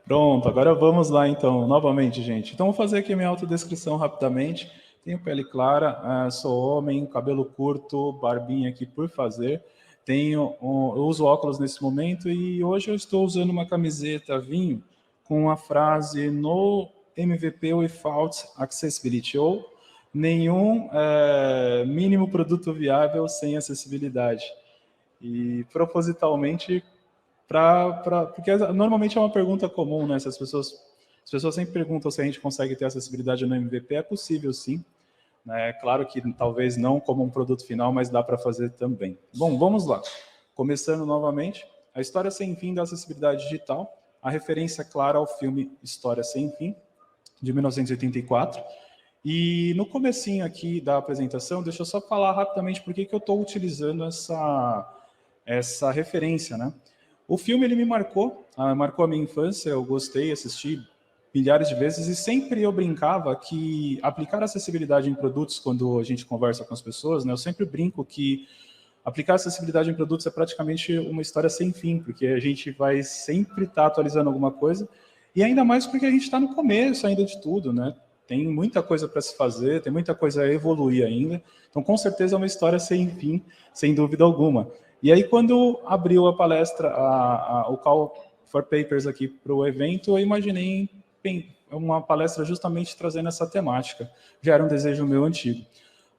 Pronto, agora vamos lá então, novamente, gente. Então, vou fazer aqui a minha autodescrição rapidamente. Tenho pele clara, sou homem, cabelo curto, barbinha aqui por fazer. Eu uso óculos nesse momento e hoje eu estou usando uma camiseta vinho com a frase no MVP without accessibility, ou nenhum mínimo produto viável sem acessibilidade. E propositalmente porque normalmente é uma pergunta comum, né? Se as pessoas sempre perguntam se a gente consegue ter acessibilidade no MVP, é possível sim. Né? Claro que talvez não como um produto final, mas dá para fazer também. Bom, vamos lá. Começando novamente, a História Sem Fim da Acessibilidade Digital, a referência clara ao filme História Sem Fim, de 1984. E no comecinho aqui da apresentação, deixa eu só falar rapidamente por que eu estou utilizando essa referência, né? O filme ele me marcou a minha infância, eu gostei, assisti milhares de vezes e sempre eu brincava que aplicar acessibilidade em produtos quando a gente conversa com as pessoas, né, eu sempre brinco que aplicar acessibilidade em produtos é praticamente uma história sem fim, porque a gente vai sempre estar atualizando alguma coisa e ainda mais porque a gente está no começo ainda de tudo, né? Tem muita coisa para se fazer, tem muita coisa a evoluir ainda, então com certeza é uma história sem fim, sem dúvida alguma. E aí, quando abriu a palestra, o Call for Papers aqui para o evento, eu imaginei uma palestra justamente trazendo essa temática. Já era um desejo meu antigo.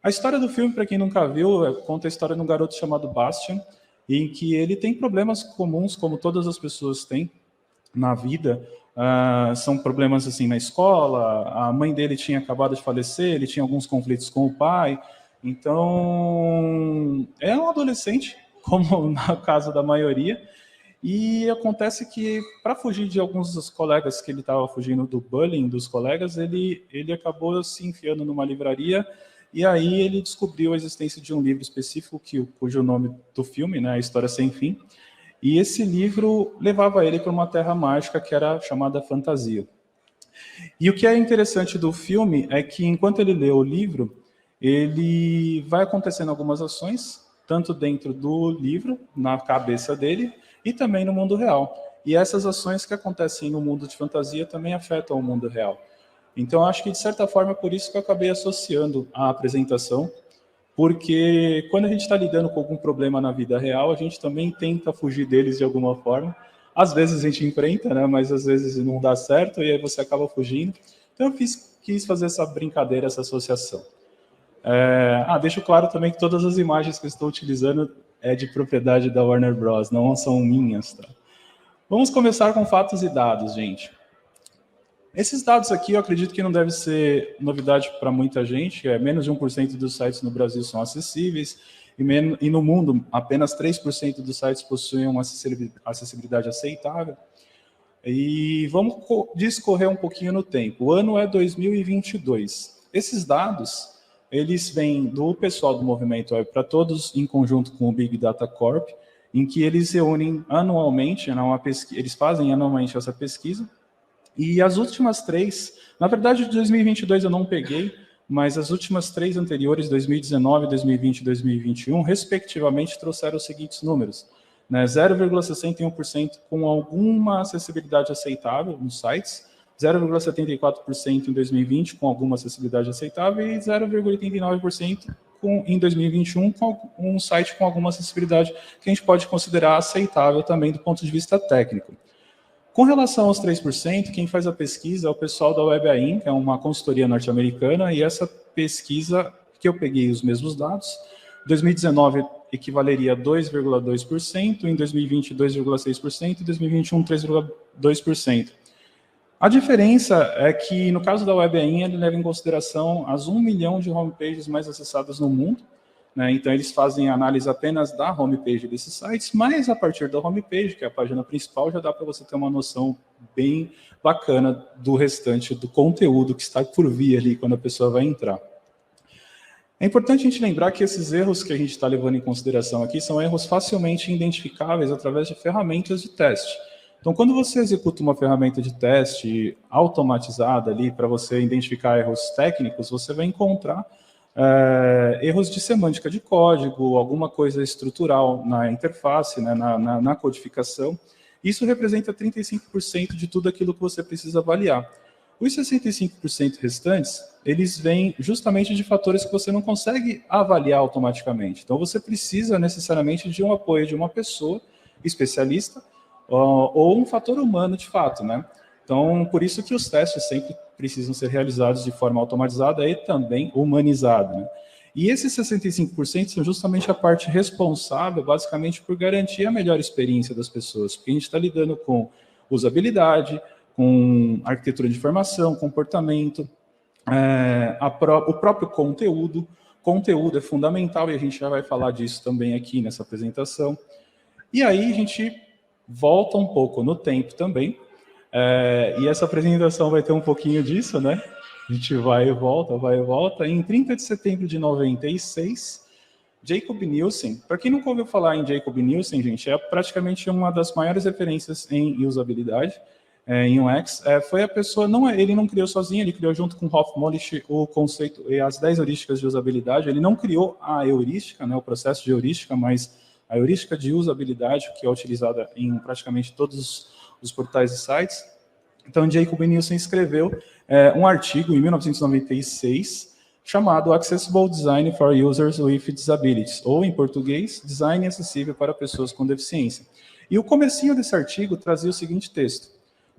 A história do filme, para quem nunca viu, conta a história de um garoto chamado Bastian, em que ele tem problemas comuns, como todas as pessoas têm na vida. São problemas assim na escola, a mãe dele tinha acabado de falecer, ele tinha alguns conflitos com o pai. Então, é um adolescente, como no caso da maioria, e acontece que, para fugir de alguns dos colegas que ele estava fugindo do bullying dos colegas, ele acabou se enfiando numa livraria, e aí ele descobriu a existência de um livro específico, cujo nome do filme, né, A História Sem Fim, e esse livro levava ele para uma terra mágica que era chamada fantasia. E o que é interessante do filme é que, enquanto ele lê o livro, ele vai acontecendo algumas ações, tanto dentro do livro, na cabeça dele, e também no mundo real. E essas ações que acontecem no mundo de fantasia também afetam o mundo real. Então, acho que, de certa forma, é por isso que eu acabei associando a apresentação, porque quando a gente está lidando com algum problema na vida real, a gente também tenta fugir deles de alguma forma. Às vezes a gente enfrenta, né? Mas às vezes não dá certo e aí você acaba fugindo. Então eu quis fazer essa brincadeira, essa associação. Deixo claro também que todas as imagens que eu estou utilizando é de propriedade da Warner Bros, não são minhas. Tá? Vamos começar com fatos e dados, gente. Esses dados aqui eu acredito que não deve ser novidade para muita gente, menos de 1% dos sites no Brasil são acessíveis, e no mundo apenas 3% dos sites possuem uma acessibilidade aceitável. E vamos discorrer um pouquinho no tempo. O ano é 2022. Esses dados, eles vêm do pessoal do Movimento Web para Todos, em conjunto com o Big Data Corp, em que eles reúnem anualmente, eles fazem anualmente essa pesquisa, e as últimas três, na verdade, de 2022 eu não peguei, mas as últimas três anteriores, 2019, 2020 e 2021, respectivamente, trouxeram os seguintes números. Né, 0,61% com alguma acessibilidade aceitável nos sites, 0,74% em 2020 com alguma acessibilidade aceitável e 0,89% em 2021 com um site com alguma acessibilidade que a gente pode considerar aceitável também do ponto de vista técnico. Com relação aos 3%, quem faz a pesquisa é o pessoal da WebAIM, que é uma consultoria norte-americana, e essa pesquisa, que eu peguei os mesmos dados, 2019 equivaleria a 2,2%, em 2020 2,6% e 2021 3,2%. A diferença é que, no caso da WebAIM, ele leva em consideração as 1 milhão de homepages mais acessadas no mundo, né? Então, eles fazem análise apenas da homepage desses sites, mas a partir da homepage, que é a página principal, já dá para você ter uma noção bem bacana do restante do conteúdo que está por vir ali quando a pessoa vai entrar. É importante a gente lembrar que esses erros que a gente está levando em consideração aqui são erros facilmente identificáveis através de ferramentas de teste. Então, quando você executa uma ferramenta de teste automatizada ali para você identificar erros técnicos, você vai encontrar erros de semântica de código, alguma coisa estrutural na interface, né, na codificação. Isso representa 35% de tudo aquilo que você precisa avaliar. Os 65% restantes, eles vêm justamente de fatores que você não consegue avaliar automaticamente. Então, você precisa necessariamente de um apoio de uma pessoa especialista ou um fator humano de fato, né? Então, por isso que os testes sempre precisam ser realizados de forma automatizada e também humanizada, né? E esses 65% são justamente a parte responsável, basicamente, por garantir a melhor experiência das pessoas, porque a gente está lidando com usabilidade, com arquitetura de informação, comportamento, o próprio conteúdo. Conteúdo é fundamental e a gente já vai falar disso também aqui nessa apresentação. E aí a gente volta um pouco no tempo também, e essa apresentação vai ter um pouquinho disso, né? A gente vai e volta, vai e volta. Em 30 de setembro de 96, Jacob Nielsen, para quem nunca ouviu falar em Jacob Nielsen, gente, é praticamente uma das maiores referências em usabilidade, em UX. Foi a pessoa, ele não criou sozinho, ele criou junto com Hofmolish o conceito e as 10 heurísticas de usabilidade. Ele não criou a heurística, né, o processo de heurística, mas a heurística de usabilidade, que é utilizada em praticamente todos os portais e sites. Então, Jacob Nielsen escreveu um artigo em 1996 chamado Accessible Design for Users with Disabilities, ou, em português, Design Acessível para Pessoas com Deficiência. E o comecinho desse artigo trazia o seguinte texto: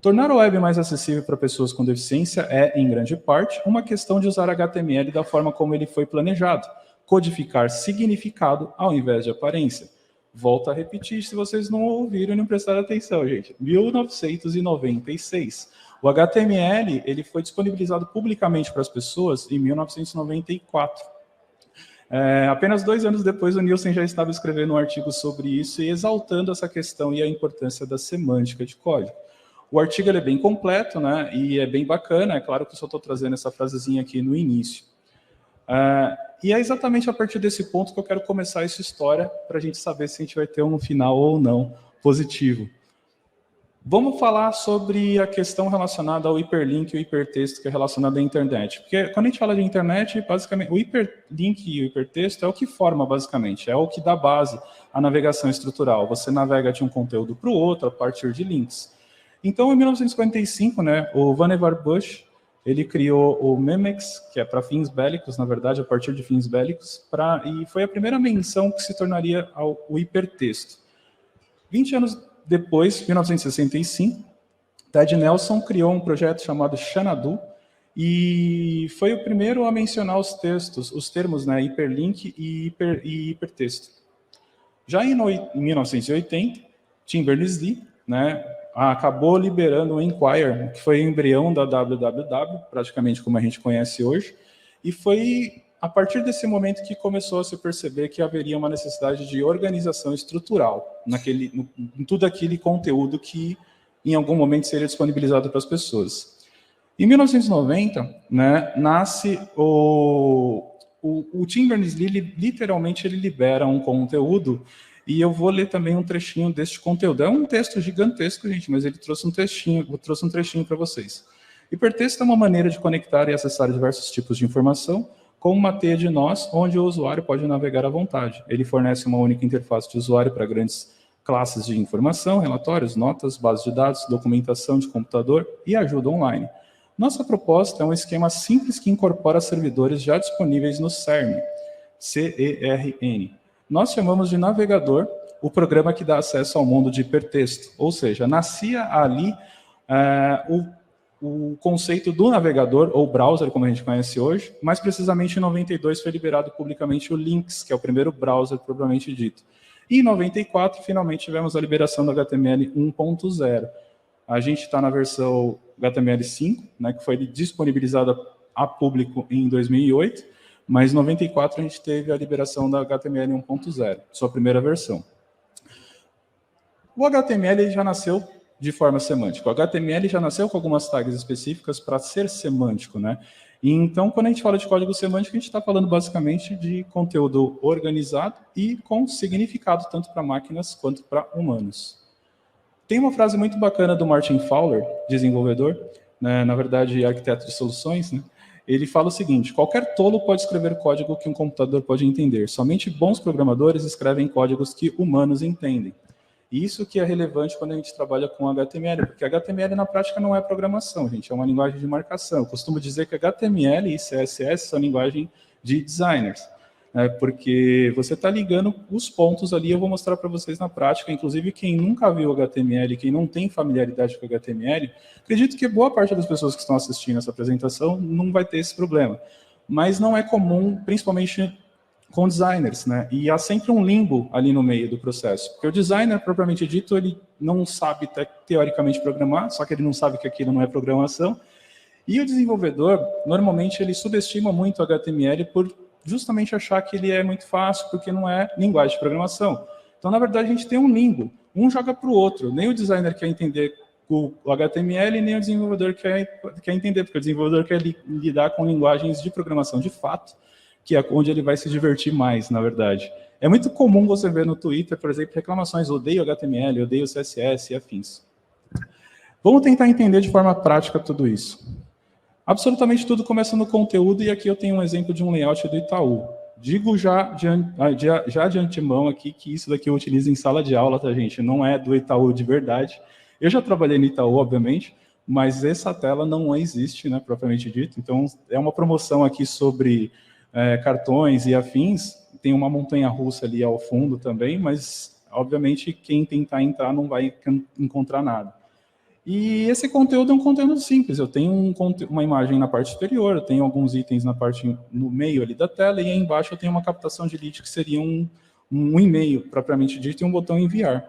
tornar a web mais acessível para pessoas com deficiência é, em grande parte, uma questão de usar HTML da forma como ele foi planejado, codificar significado ao invés de aparência. Volto a repetir, se vocês não ouviram e não prestaram atenção, gente. 1996. O HTML ele foi disponibilizado publicamente para as pessoas em 1994. Apenas 2 anos depois, o Nielsen já estava escrevendo um artigo sobre isso e exaltando essa questão e a importância da semântica de código. O artigo ele é bem completo, né, e é bem bacana. É claro que eu só estou trazendo essa frasezinha aqui no início. E é exatamente a partir desse ponto que eu quero começar essa história, para a gente saber se a gente vai ter um final ou não positivo. Vamos falar sobre a questão relacionada ao hiperlink e o hipertexto, que é relacionado à internet. Porque quando a gente fala de internet, basicamente, o hiperlink e o hipertexto é o que forma, basicamente, é o que dá base à navegação estrutural. Você navega de um conteúdo para o outro a partir de links. Então, em 1955, né, o Vannevar Bush, ele criou o Memex, que é para fins bélicos, na verdade, a partir de fins bélicos, e foi a primeira menção que se tornaria o hipertexto. 20 anos depois, 1965, Ted Nelson criou um projeto chamado Xanadu, e foi o primeiro a mencionar os termos, né, hiperlink e hipertexto. Já em 1980, Tim Berners-Lee, né, acabou liberando o Inquirer, que foi o embrião da www, praticamente como a gente conhece hoje, e foi a partir desse momento que começou a se perceber que haveria uma necessidade de organização estrutural em tudo aquele conteúdo que em algum momento seria disponibilizado para as pessoas. Em 1990, né, nasce o Tim Berners-Lee, literalmente ele libera um conteúdo. E eu vou ler também um trechinho deste conteúdo. É um texto gigantesco, gente, mas ele trouxe um trechinho para vocês. Hipertexto é uma maneira de conectar e acessar diversos tipos de informação com uma teia de nós, onde o usuário pode navegar à vontade. Ele fornece uma única interface de usuário para grandes classes de informação, relatórios, notas, bases de dados, documentação de computador e ajuda online. Nossa proposta é um esquema simples que incorpora servidores já disponíveis no CERN, CERN. Nós chamamos de navegador o programa que dá acesso ao mundo de hipertexto, ou seja, nascia ali o conceito do navegador, ou browser, como a gente conhece hoje. Mais precisamente, em 92 foi liberado publicamente o Lynx, que é o primeiro browser propriamente dito. E em 94, finalmente, tivemos a liberação do HTML 1.0. A gente está na versão HTML5, né, que foi disponibilizada a público em 2008, mas em 94 a gente teve a liberação da HTML 1.0, sua primeira versão. O HTML ele já nasceu de forma semântica. O HTML já nasceu com algumas tags específicas para ser semântico, né? E então, quando a gente fala de código semântico, a gente está falando basicamente de conteúdo organizado e com significado tanto para máquinas quanto para humanos. Tem uma frase muito bacana do Martin Fowler, desenvolvedor, né, na verdade arquiteto de soluções, né? Ele fala o seguinte: qualquer tolo pode escrever código que um computador pode entender. Somente bons programadores escrevem códigos que humanos entendem. Isso que é relevante quando a gente trabalha com HTML, porque HTML na prática não é programação, gente, é uma linguagem de marcação. Eu costumo dizer que HTML e CSS são linguagem de designers, né, porque você está ligando os pontos ali, eu vou mostrar para vocês na prática, inclusive quem nunca viu HTML, quem não tem familiaridade com HTML, acredito que boa parte das pessoas que estão assistindo essa apresentação não vai ter esse problema, mas não é comum, principalmente com designers, né? E há sempre um limbo ali no meio do processo, porque o designer, propriamente dito, ele não sabe teoricamente programar, só que ele não sabe que aquilo não é programação, e o desenvolvedor, normalmente, ele subestima muito o HTML por justamente achar que ele é muito fácil, porque não é linguagem de programação. Então, na verdade, a gente tem um limbo, um joga para o outro, nem o designer quer entender o HTML, nem o desenvolvedor quer entender, porque o desenvolvedor quer lidar com linguagens de programação de fato, que é onde ele vai se divertir mais, na verdade. É muito comum você ver no Twitter, por exemplo, reclamações, odeio HTML, odeio CSS e afins. Vamos tentar entender de forma prática tudo isso. Absolutamente tudo começa no conteúdo, e aqui eu tenho um exemplo de um layout do Itaú. Digo já de antemão aqui que isso daqui eu utilizo em sala de aula, tá, gente? Não é do Itaú de verdade. Eu já trabalhei no Itaú, obviamente, mas essa tela não existe, né, propriamente dito. Então, é uma promoção aqui sobre cartões e afins. Tem uma montanha-russa ali ao fundo também, mas, obviamente, quem tentar entrar não vai encontrar nada. E esse conteúdo é um conteúdo simples. Eu tenho uma imagem na parte superior, eu tenho alguns itens na parte no meio ali da tela, e aí embaixo eu tenho uma captação de lead que seria um e-mail, propriamente dito, e um botão enviar.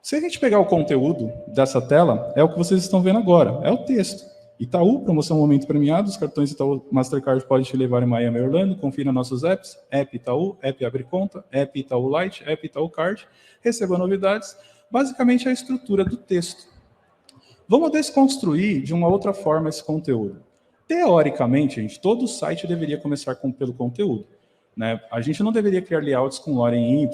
Se a gente pegar o conteúdo dessa tela, é o que vocês estão vendo agora, é o texto. Itaú, promoção Momento Premiado, os cartões Itaú Mastercard podem te levar em Miami e Orlando, confira nossos apps, App Itaú, App Abre Conta, App Itaú Lite, App Itaú Card, receba novidades, basicamente a estrutura do texto. Vamos desconstruir de uma outra forma esse conteúdo. Teoricamente, gente, todo site deveria começar pelo conteúdo, né? A gente não deveria criar layouts com lorem Y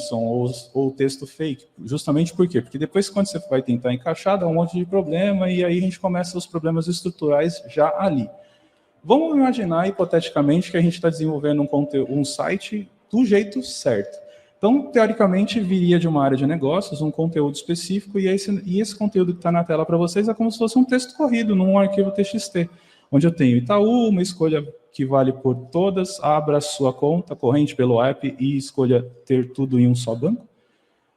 ou texto fake, justamente por quê? Porque depois, quando você vai tentar encaixar, dá um monte de problema, e aí a gente começa os problemas estruturais já ali. Vamos imaginar, hipoteticamente, que a gente está desenvolvendo um site do jeito certo. Então, teoricamente, viria de uma área de negócios, um conteúdo específico, e esse conteúdo que está na tela para vocês é como se fosse um texto corrido num arquivo TXT, onde eu tenho Itaú, uma escolha que vale por todas, abra sua conta corrente pelo app e escolha ter tudo em um só banco.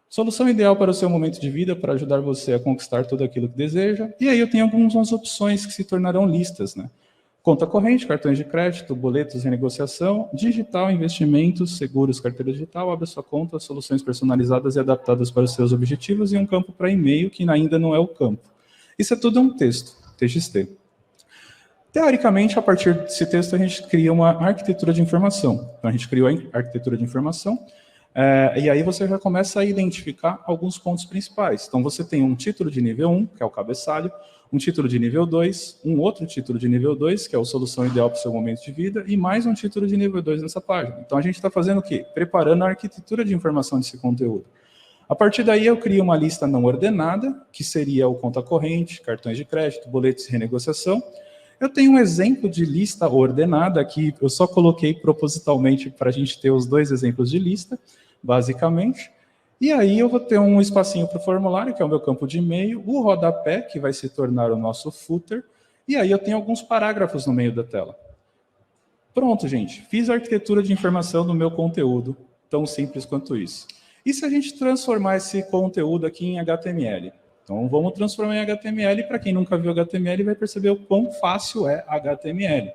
Solução ideal para o seu momento de vida, para ajudar você a conquistar tudo aquilo que deseja. E aí eu tenho algumas opções que se tornarão listas, né? Conta corrente, cartões de crédito, boletos, renegociação, digital, investimentos, seguros, carteira digital, abra sua conta, soluções personalizadas e adaptadas para os seus objetivos, e um campo para e-mail, que ainda não é o campo. Isso é tudo um texto, TXT. Teoricamente, a partir desse texto, a gente cria uma arquitetura de informação. Então, a gente criou a arquitetura de informação, e aí você já começa a identificar alguns pontos principais. Então, você tem um título de nível 1, que é o cabeçalho, um título de nível 2, um outro título de nível 2, que é a solução ideal para o seu momento de vida, e mais um título de nível 2 nessa página. Então, a gente está fazendo o quê? Preparando a arquitetura de informação desse conteúdo. A partir daí, eu crio uma lista não ordenada, que seria o conta corrente, cartões de crédito, boletos e renegociação. Eu tenho um exemplo de lista ordenada aqui, eu só coloquei propositalmente para a gente ter os dois exemplos de lista, basicamente. E aí eu vou ter um espacinho para o formulário, que é o meu campo de e-mail, o rodapé, que vai se tornar o nosso footer, e aí eu tenho alguns parágrafos no meio da tela. Pronto, gente. Fiz a arquitetura de informação do meu conteúdo, tão simples quanto isso. E se a gente transformar esse conteúdo aqui em HTML? Então, vamos transformar em HTML. Para quem nunca viu HTML, vai perceber o quão fácil é HTML.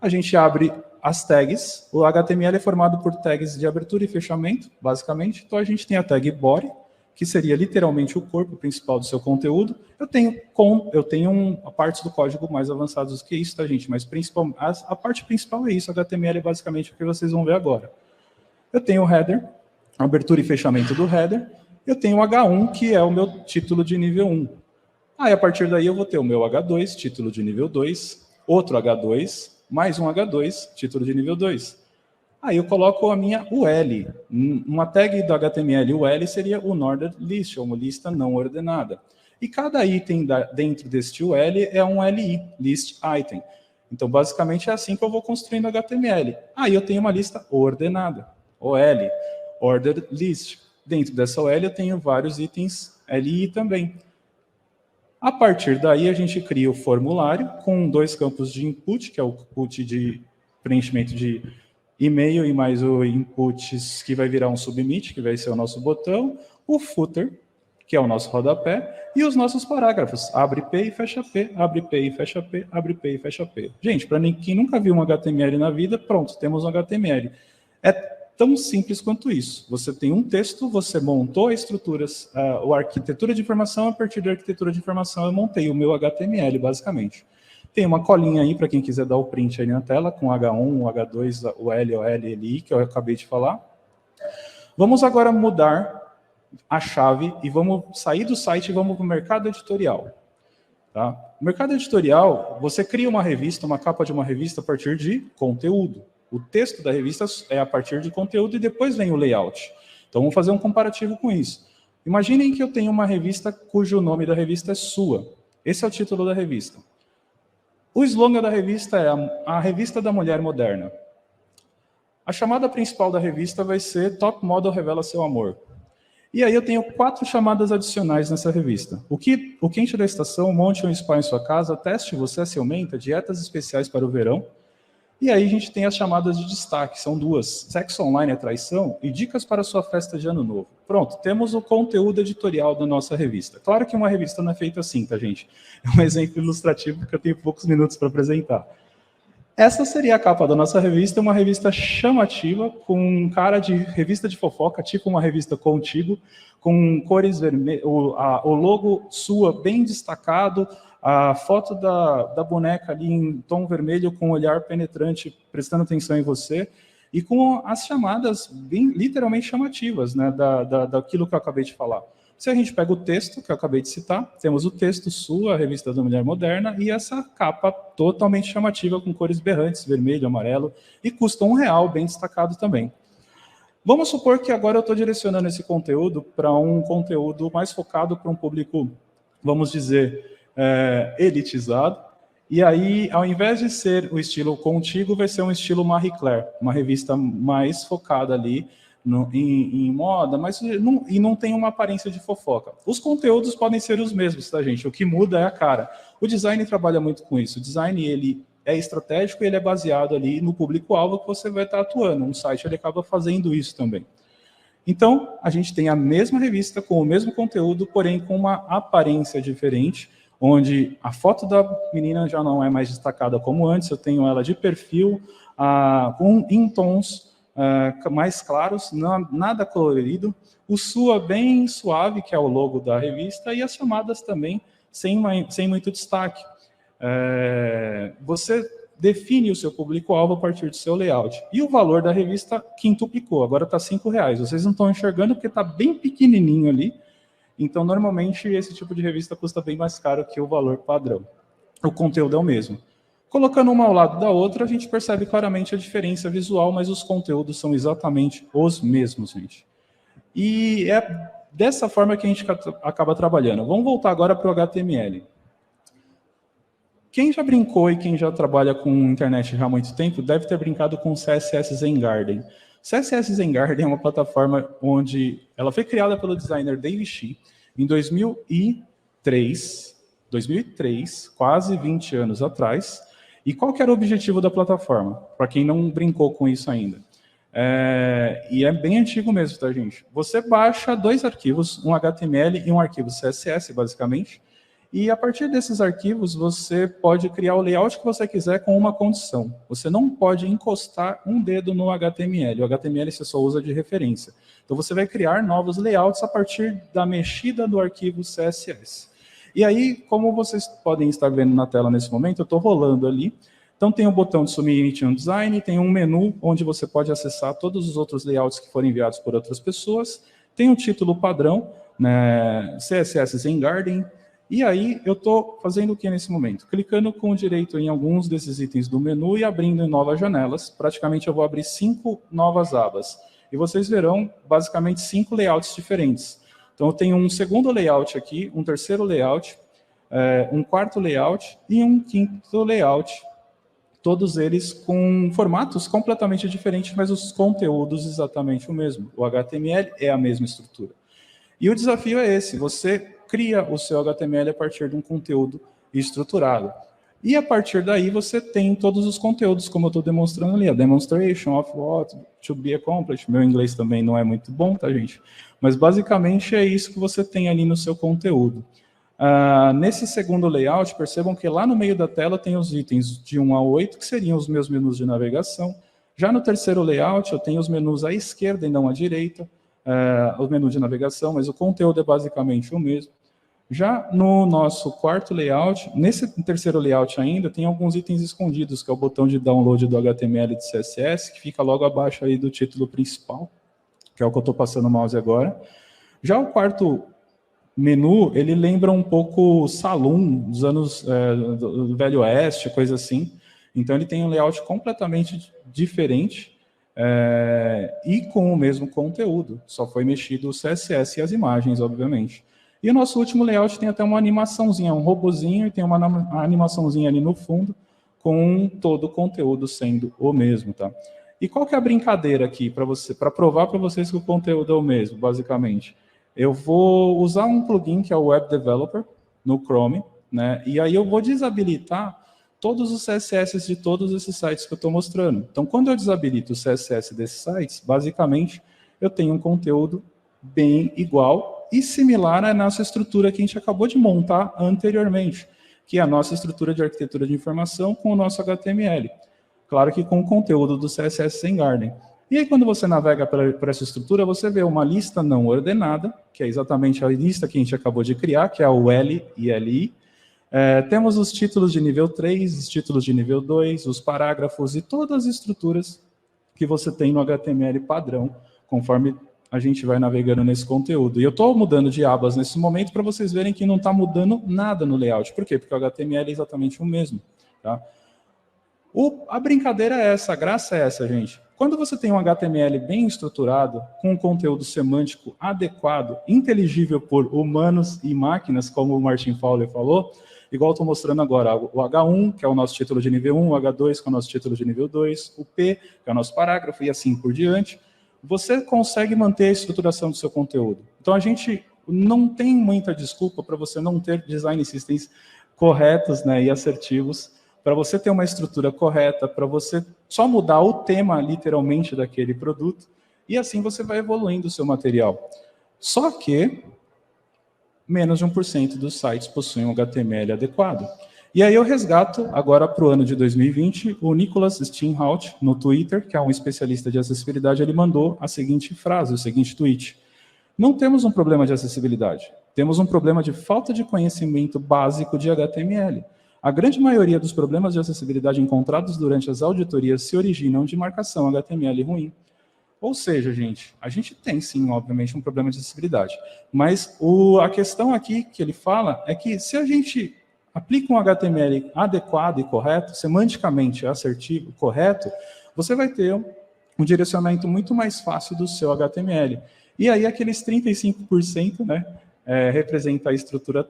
A gente abre as tags. O HTML é formado por tags de abertura e fechamento, basicamente. Então, a gente tem a tag body, que seria literalmente o corpo principal do seu conteúdo. Eu tenho partes do código mais avançadas do que isso, tá, gente? Mas a parte principal é isso. HTML é basicamente o que vocês vão ver agora. Eu tenho o header, abertura e fechamento do header. Eu tenho o H1, que é o meu título de nível 1. Aí, a partir daí, eu vou ter o meu H2, título de nível 2, outro H2, mais um H2, título de nível 2. Aí eu coloco a minha UL. Uma tag do HTML UL seria o ordered list, ou uma lista não ordenada. E cada item dentro deste UL é um LI, list item. Então, basicamente, é assim que eu vou construindo HTML. Aí eu tenho uma lista ordenada, OL, ordered list. Dentro dessa OL eu tenho vários itens LI também. A partir daí, a gente cria o formulário com 2 campos de input, que é o input de preenchimento de e-mail e mais o inputs que vai virar um submit, que vai ser o nosso botão, o footer, que é o nosso rodapé, e os nossos parágrafos, abre P e fecha P, abre P e fecha P, abre P e fecha P. Gente, para quem nunca viu um HTML na vida, pronto, temos um HTML. É tão simples quanto isso. Você tem um texto, você montou a estrutura, a arquitetura de informação, a partir da arquitetura de informação eu montei o meu HTML, basicamente. Tem uma colinha aí para quem quiser dar o print aí na tela, com H1, o H2, o L, o L, LI, que eu acabei de falar. Vamos agora mudar a chave e vamos sair do site e vamos para o mercado editorial. Tá? No mercado editorial, você cria uma revista, uma capa de uma revista a partir de conteúdo. O texto da revista é a partir de conteúdo e depois vem o layout. Então, vamos fazer um comparativo com isso. Imaginem que eu tenho uma revista cujo nome da revista é Sua. Esse é o título da revista. O slogan da revista é a Revista da Mulher Moderna. A chamada principal da revista vai ser Top Model Revela Seu Amor. E aí eu tenho 4 chamadas adicionais nessa revista. O quente da estação, monte um spa em sua casa, teste você se aumenta, dietas especiais para o verão. E aí a gente tem as chamadas de destaque, são 2. Sexo online é traição e dicas para sua festa de ano novo. Pronto, temos o conteúdo editorial da nossa revista. Claro que uma revista não é feita assim, tá, gente? É um exemplo ilustrativo porque eu tenho poucos minutos para apresentar. Essa seria a capa da nossa revista, uma revista chamativa, com cara de revista de fofoca, tipo uma revista Contigo, com cores vermelhas, o logo Sua bem destacado, a foto da boneca ali em tom vermelho, com um olhar penetrante, prestando atenção em você, e com as chamadas bem literalmente chamativas, né, daquilo que eu acabei de falar. Se a gente pega o texto, que eu acabei de citar, temos o texto Sua, a Revista da Mulher Moderna, e essa capa totalmente chamativa, com cores berrantes, vermelho, amarelo, e custa R$1, bem destacado também. Vamos supor que agora eu estou direcionando esse conteúdo para um conteúdo mais focado para um público, vamos dizer, elitizado, e aí, ao invés de ser o estilo Contigo, vai ser um estilo Marie Claire, uma revista mais focada ali em moda, mas não tem uma aparência de fofoca. Os conteúdos podem ser os mesmos, tá, gente? O que muda é a cara. O design trabalha muito com isso. O design, ele é estratégico e ele é baseado ali no público-alvo que você vai estar atuando. Um site, ele acaba fazendo isso também. Então, a gente tem a mesma revista com o mesmo conteúdo, porém com uma aparência diferente, onde a foto da menina já não é mais destacada como antes, eu tenho ela de perfil, em tons mais claros, nada colorido, o Sua bem suave, que é o logo da revista, e as chamadas também sem muito destaque. Você define o seu público-alvo a partir do seu layout. E o valor da revista quintuplicou, agora está R$5. Vocês não estão enxergando porque está bem pequenininho ali, então normalmente esse tipo de revista custa bem mais caro que o valor padrão. O conteúdo é o mesmo. Colocando uma ao lado da outra, a gente percebe claramente a diferença visual, mas os conteúdos são exatamente os mesmos, gente. E é dessa forma que a gente acaba trabalhando. Vamos voltar agora para o HTML. Quem já brincou e quem já trabalha com internet já há muito tempo deve ter brincado com o CSS Zen-Garden. CSS Zen-Garden é uma plataforma onde ela foi criada pelo designer Dave Shi em 2003, quase 20 anos atrás. E qual que era o objetivo da plataforma? Para quem não brincou com isso ainda. E é bem antigo mesmo, tá, gente? Você baixa 2 arquivos, um HTML e um arquivo CSS, basicamente. E a partir desses arquivos, você pode criar o layout que você quiser com uma condição. Você não pode encostar um dedo no HTML. O HTML você só usa de referência. Então, você vai criar novos layouts a partir da mexida do arquivo CSS. E aí, como vocês podem estar vendo na tela nesse momento, eu estou rolando ali. Então, tem um botão de Submit um Design, tem um menu onde você pode acessar todos os outros layouts que foram enviados por outras pessoas. Tem um título padrão, né, CSS Zen-Garden. E aí, eu estou fazendo o que nesse momento? Clicando com o direito em alguns desses itens do menu e abrindo em novas janelas. Praticamente, eu vou abrir 5 novas abas. E vocês verão, basicamente, 5 layouts diferentes. Então, eu tenho um segundo layout aqui, um terceiro layout, um quarto layout e um quinto layout, todos eles com formatos completamente diferentes, mas os conteúdos exatamente o mesmo. O HTML é a mesma estrutura. E o desafio é esse, você cria o seu HTML a partir de um conteúdo estruturado. E a partir daí você tem todos os conteúdos, como eu estou demonstrando ali, a demonstration of what to be accomplished. Meu inglês também não é muito bom, tá, gente? Mas basicamente é isso que você tem ali no seu conteúdo. Nesse segundo layout, percebam que lá no meio da tela tem os itens de 1 a 8, que seriam os meus menus de navegação. Já no terceiro layout, eu tenho os menus à esquerda e não à direita, o menu de navegação, mas o conteúdo é basicamente o mesmo. Já no nosso quarto layout, nesse terceiro layout ainda, tem alguns itens escondidos, que é o botão de download do HTML e do CSS, que fica logo abaixo aí do título principal, que é o que eu estou passando o mouse agora. Já o quarto menu, ele lembra um pouco o Saloon dos anos do Velho Oeste, coisa assim. Então, ele tem um layout completamente diferente e com o mesmo conteúdo. Só foi mexido o CSS e as imagens, obviamente. E o nosso último layout tem até uma animaçãozinha, um robozinho, e tem uma animaçãozinha ali no fundo, com todo o conteúdo sendo o mesmo, tá? E qual que é a brincadeira aqui, para provar para vocês que o conteúdo é o mesmo, basicamente? Eu vou usar um plugin que é o Web Developer, no Chrome, né? E aí eu vou desabilitar todos os CSS de todos esses sites que eu estou mostrando. Então, quando eu desabilito o CSS desses sites, basicamente, eu tenho um conteúdo bem igual e similar à nossa estrutura que a gente acabou de montar anteriormente, que é a nossa estrutura de arquitetura de informação com o nosso HTML. Claro que com o conteúdo do CSS sem Garden. E aí, quando você navega por essa estrutura, você vê uma lista não ordenada, que é exatamente a lista que a gente acabou de criar, que é o L e LI. Temos os títulos de nível 3, os títulos de nível 2, os parágrafos e todas as estruturas que você tem no HTML padrão, conforme a gente vai navegando nesse conteúdo. E eu estou mudando de abas nesse momento para vocês verem que não está mudando nada no layout. Por quê? Porque o HTML é exatamente o mesmo. Tá? A brincadeira é essa, a graça é essa, gente. Quando você tem um HTML bem estruturado, com um conteúdo semântico adequado, inteligível por humanos e máquinas, como o Martin Fowler falou, igual eu estou mostrando agora, o H1, que é o nosso título de nível 1, o H2, que é o nosso título de nível 2, o P, que é o nosso parágrafo, e assim por diante, você consegue manter a estruturação do seu conteúdo. Então, a gente não tem muita desculpa para você não ter design systems corretos, né, e assertivos, para você ter uma estrutura correta, para você só mudar o tema, literalmente, daquele produto, e assim você vai evoluindo o seu material. Só que menos de 1% dos sites possuem um HTML adequado. E aí eu resgato, agora para o ano de 2020, o Nicholas Steinhout, no Twitter, que é um especialista de acessibilidade, ele mandou a seguinte frase, o seguinte tweet. Não temos um problema de acessibilidade, temos um problema de falta de conhecimento básico de HTML. A grande maioria dos problemas de acessibilidade encontrados durante as auditorias se originam de marcação HTML ruim. Ou seja, gente, a gente tem sim, obviamente, um problema de acessibilidade. Mas a questão aqui que ele fala é que se a gente aplica um HTML adequado e correto, semanticamente assertivo, correto, você vai ter um direcionamento muito mais fácil do seu HTML. E aí aqueles 35%, né, representa a estrutura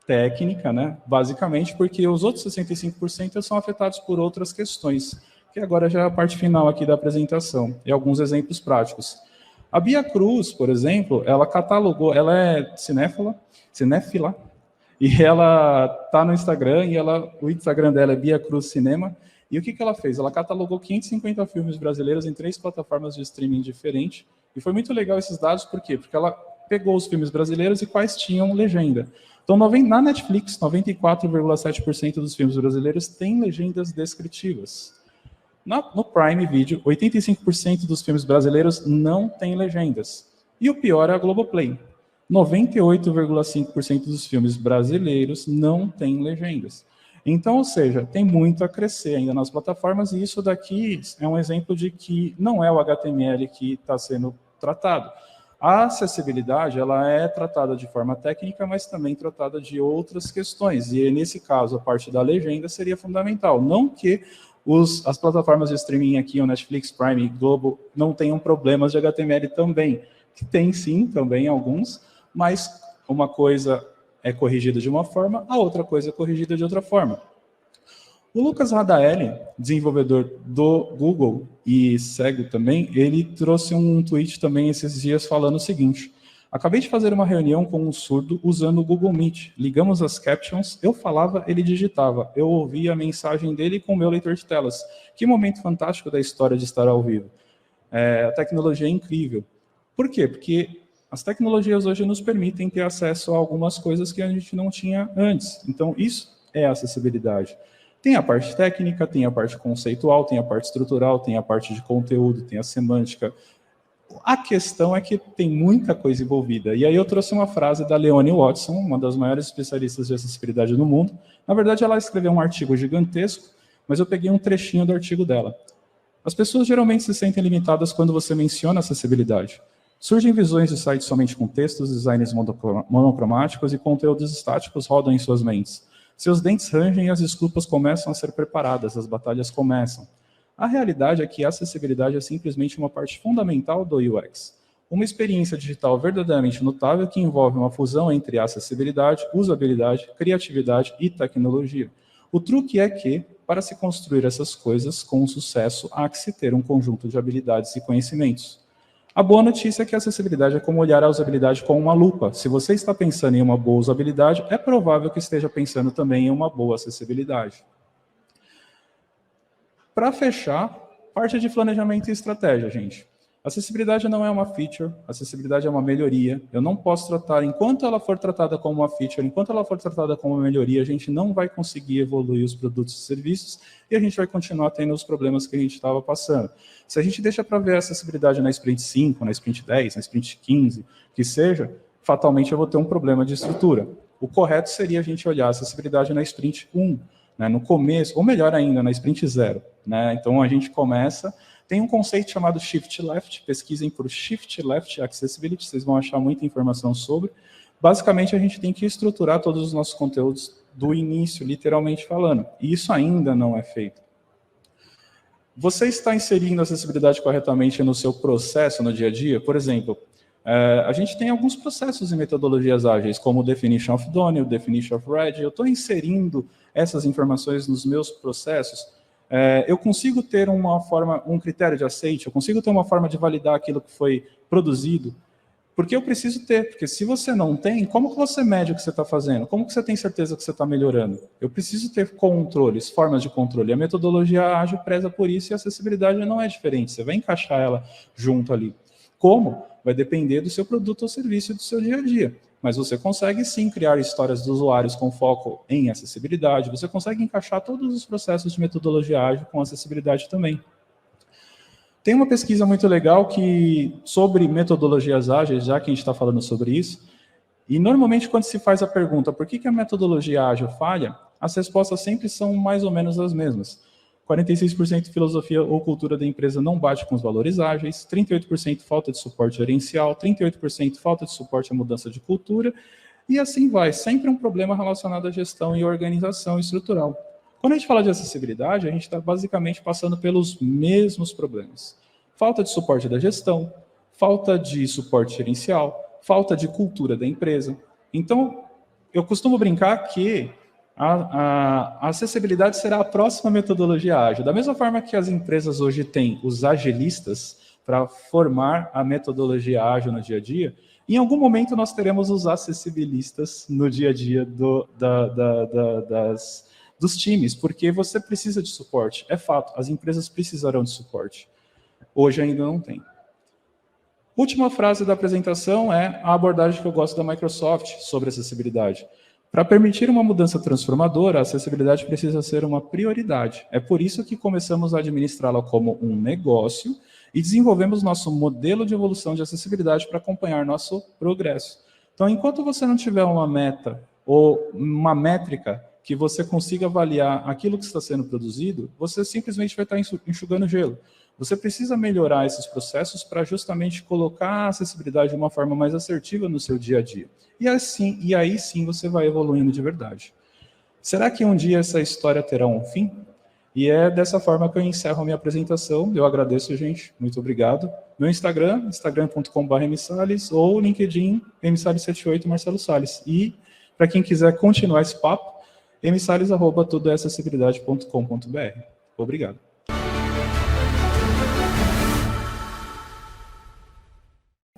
técnica, né, basicamente, porque os outros 65% são afetados por outras questões, que agora já é a parte final aqui da apresentação, e alguns exemplos práticos. A Bia Cruz, por exemplo, ela catalogou, ela é cinéfila, e ela está no Instagram, e o Instagram dela é Bia Cruz Cinema, e o que ela fez? Ela catalogou 550 filmes brasileiros em 3 plataformas de streaming diferentes, e foi muito legal esses dados, por quê? Porque ela pegou os filmes brasileiros e quais tinham legenda. Então, na Netflix, 94,7% dos filmes brasileiros têm legendas descritivas. No Prime Video, 85% dos filmes brasileiros não têm legendas. E o pior é a Globoplay. 98,5% dos filmes brasileiros não têm legendas. Então, ou seja, tem muito a crescer ainda nas plataformas, e isso daqui é um exemplo de que não é o HTML que está sendo tratado. A acessibilidade, ela é tratada de forma técnica, mas também tratada de outras questões, e nesse caso, a parte da legenda seria fundamental. Não que as plataformas de streaming aqui, o Netflix, Prime e Globo, não tenham problemas de HTML também, que tem sim, também alguns, mas uma coisa é corrigida de uma forma, a outra coisa é corrigida de outra forma. O Lucas Radaelli, desenvolvedor do Google e cego também, ele trouxe um tweet também esses dias falando o seguinte: acabei de fazer uma reunião com um surdo usando o Google Meet. Ligamos as captions, eu falava, ele digitava. Eu ouvia a mensagem dele com o meu leitor de telas. Que momento fantástico da história de estar ao vivo. A tecnologia é incrível. Por quê? Porque as tecnologias hoje nos permitem ter acesso a algumas coisas que a gente não tinha antes. Então, isso é acessibilidade. Tem a parte técnica, tem a parte conceitual, tem a parte estrutural, tem a parte de conteúdo, tem a semântica. A questão é que tem muita coisa envolvida. E aí eu trouxe uma frase da Leone Watson, uma das maiores especialistas de acessibilidade do mundo. Na verdade, ela escreveu um artigo gigantesco, mas eu peguei um trechinho do artigo dela. As pessoas geralmente se sentem limitadas quando você menciona acessibilidade. Surgem visões de sites somente com textos, designs monocromáticos e conteúdos estáticos rodam em suas mentes. Seus dentes rangem e as desculpas começam a ser preparadas, as batalhas começam. A realidade é que a acessibilidade é simplesmente uma parte fundamental do UX. Uma experiência digital verdadeiramente notável que envolve uma fusão entre acessibilidade, usabilidade, criatividade e tecnologia. O truque é que, para se construir essas coisas com sucesso, há que se ter um conjunto de habilidades e conhecimentos. A boa notícia é que a acessibilidade é como olhar a usabilidade com uma lupa. Se você está pensando em uma boa usabilidade, é provável que esteja pensando também em uma boa acessibilidade. Para fechar, parte de planejamento e estratégia, gente. Acessibilidade não é uma feature, acessibilidade é uma melhoria. Eu não posso tratar, enquanto ela for tratada como uma feature, enquanto ela for tratada como uma melhoria, a gente não vai conseguir evoluir os produtos e serviços e a gente vai continuar tendo os problemas que a gente estava passando. Se a gente deixa para ver a acessibilidade na sprint 5, na sprint 10, na sprint 15, que seja, fatalmente eu vou ter um problema de estrutura. O correto seria a gente olhar a acessibilidade na sprint 1, né, no começo, ou melhor ainda, na sprint 0. Né? Então a gente começa... Tem um conceito chamado Shift Left, pesquisem por Shift Left Accessibility, vocês vão achar muita informação sobre. Basicamente, a gente tem que estruturar todos os nossos conteúdos do início, literalmente falando. E isso ainda não é feito. Você está inserindo a acessibilidade corretamente no seu processo, no dia a dia? Por exemplo, a gente tem alguns processos e metodologias ágeis, como o Definition of Done, o Definition of Ready. Eu estou inserindo essas informações nos meus processos. Eu consigo ter um critério de aceite, eu consigo ter uma forma de validar aquilo que foi produzido, porque eu preciso ter, porque se você não tem, como que você mede o que você está fazendo? Como que você tem certeza que você está melhorando? Eu preciso ter controles, formas de controle. A metodologia ágil preza por isso e a acessibilidade não é diferente, você vai encaixar ela junto ali. Como? Vai depender do seu produto ou serviço e do seu dia a dia. Mas você consegue sim criar histórias dos usuários com foco em acessibilidade, você consegue encaixar todos os processos de metodologia ágil com acessibilidade também. Tem uma pesquisa muito legal sobre metodologias ágeis, já que a gente está falando sobre isso, e normalmente quando se faz a pergunta por que a metodologia ágil falha, as respostas sempre são mais ou menos as mesmas. 46% filosofia ou cultura da empresa não bate com os valores ágeis, 38% falta de suporte gerencial, 38% falta de suporte à mudança de cultura, e assim vai. Sempre um problema relacionado à gestão e organização estrutural. Quando a gente fala de acessibilidade, a gente está basicamente passando pelos mesmos problemas. Falta de suporte da gestão, falta de suporte gerencial, falta de cultura da empresa. Então, eu costumo brincar que a acessibilidade será a próxima metodologia ágil. Da mesma forma que as empresas hoje têm os agilistas para formar a metodologia ágil no dia a dia, em algum momento nós teremos os acessibilistas no dia a dia dos times, porque você precisa de suporte. É fato, as empresas precisarão de suporte. Hoje ainda não tem. Última frase da apresentação é a abordagem que eu gosto da Microsoft sobre acessibilidade. Para permitir uma mudança transformadora, a acessibilidade precisa ser uma prioridade. É por isso que começamos a administrá-la como um negócio e desenvolvemos nosso modelo de evolução de acessibilidade para acompanhar nosso progresso. Então, enquanto você não tiver uma meta ou uma métrica que você consiga avaliar aquilo que está sendo produzido, você simplesmente vai estar enxugando gelo. Você precisa melhorar esses processos para justamente colocar a acessibilidade de uma forma mais assertiva no seu dia a dia. E aí sim você vai evoluindo de verdade. Será que um dia essa história terá um fim? E é dessa forma que eu encerro a minha apresentação. Eu agradeço, gente. Muito obrigado. Meu Instagram, instagram.com/msalles, ou LinkedIn, msalles78, Marcelo Salles. E para quem quiser continuar esse papo, msalles@todoacessibilidade.com.br. Obrigado.